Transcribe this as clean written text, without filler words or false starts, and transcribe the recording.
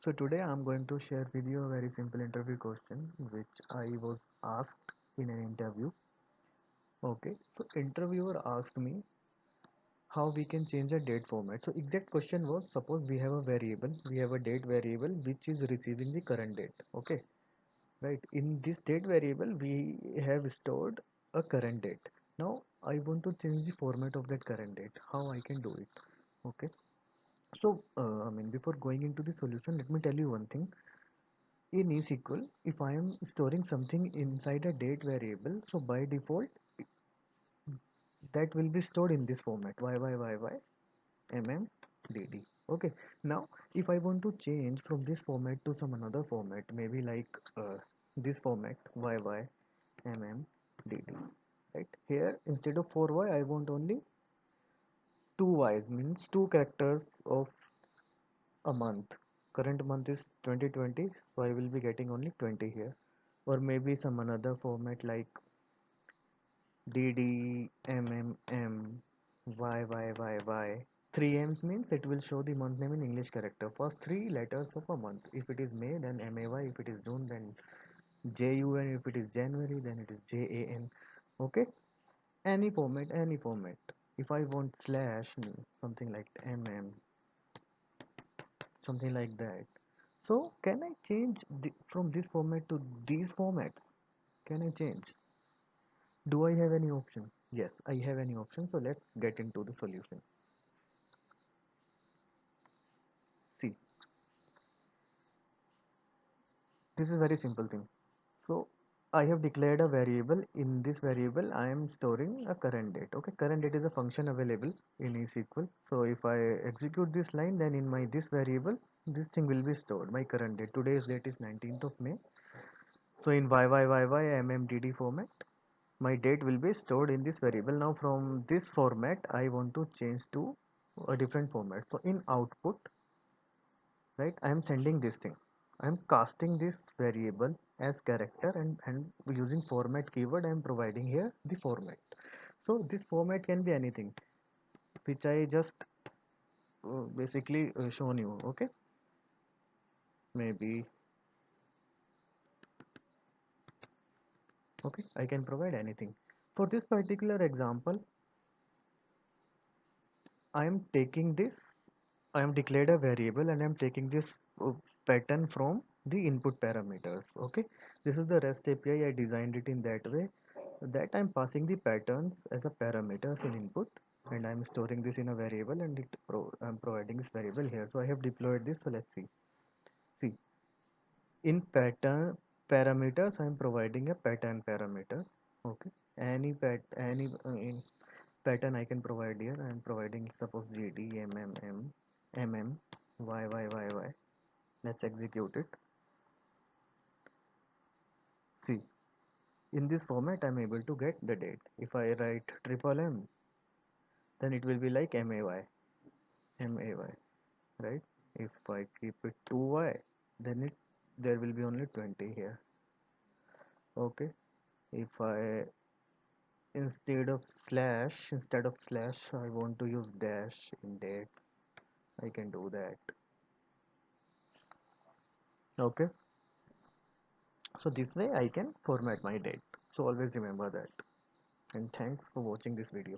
So today I'm going to share with you a very simple interview question which I was asked in an interview. Okay, so interviewer asked me how we can change a date format. So exact question was, suppose we have a variable, we have a date variable which is receiving the current date. Okay, right. In this date variable we have stored a current date. Now I want to change the format of that current date. How I can do it? Okay. So before going into the solution, let me tell you one thing. In eSQL, if I am storing something inside a date variable, so by default that will be stored in this format dd. Okay. Now if I want to change from this format to some another format, maybe like this format dd, right? Here instead of 4y I want only 2y's, means two characters of a month. Current month is 2020, so I will be getting only 20 here. Or maybe some another format like DD, YYYY. 3M's means it will show the month name in English character. First three letters of a month. If it is May, then MAY. If it is June, then JUN. If it is January, then it is JAN. Okay? Any format, any format. If I want slash, something like something like that. So can I change from this format to these formats? Can I change? Do I have any option? Yes, I have any option. So let's get into the solution. See, this is very simple thing. So I have declared a variable. In this variable, I am storing a current date. Okay, current date is a function available in eSQL. So if I execute this line, then in my this variable, this thing will be stored. My current date. Today's date is 19th of May. So in YYYY format, my date will be stored in this variable. Now from this format I want to change to a different format. So in output, right, I am sending this thing. I am casting this variable as character, and using format keyword I am providing here the format. So this format can be anything which I just basically shown you. Okay, maybe, okay, I can provide anything. For this particular example, I am taking this, I am declared a variable and I am taking this pattern from the input parameters. Okay, this is the REST API. I designed it in that way that I'm passing the patterns as a parameters in input, and I'm storing this in a variable, and I'm providing this variable here. So I have deployed this. So let's see. See, in pattern parameters, I'm providing a pattern parameter. Okay, any in pattern I can provide here. I'm providing suppose GD YYYY. Let's execute it. See, in this format I'm able to get the date. If I write triple M, then it will be like MAY, right? If I keep it 2Y, then there will be only 20 here. Okay, if I instead of slash I want to use dash in date, I can do that. Okay, so this way I can format my date. So always remember that. And thanks for watching this video.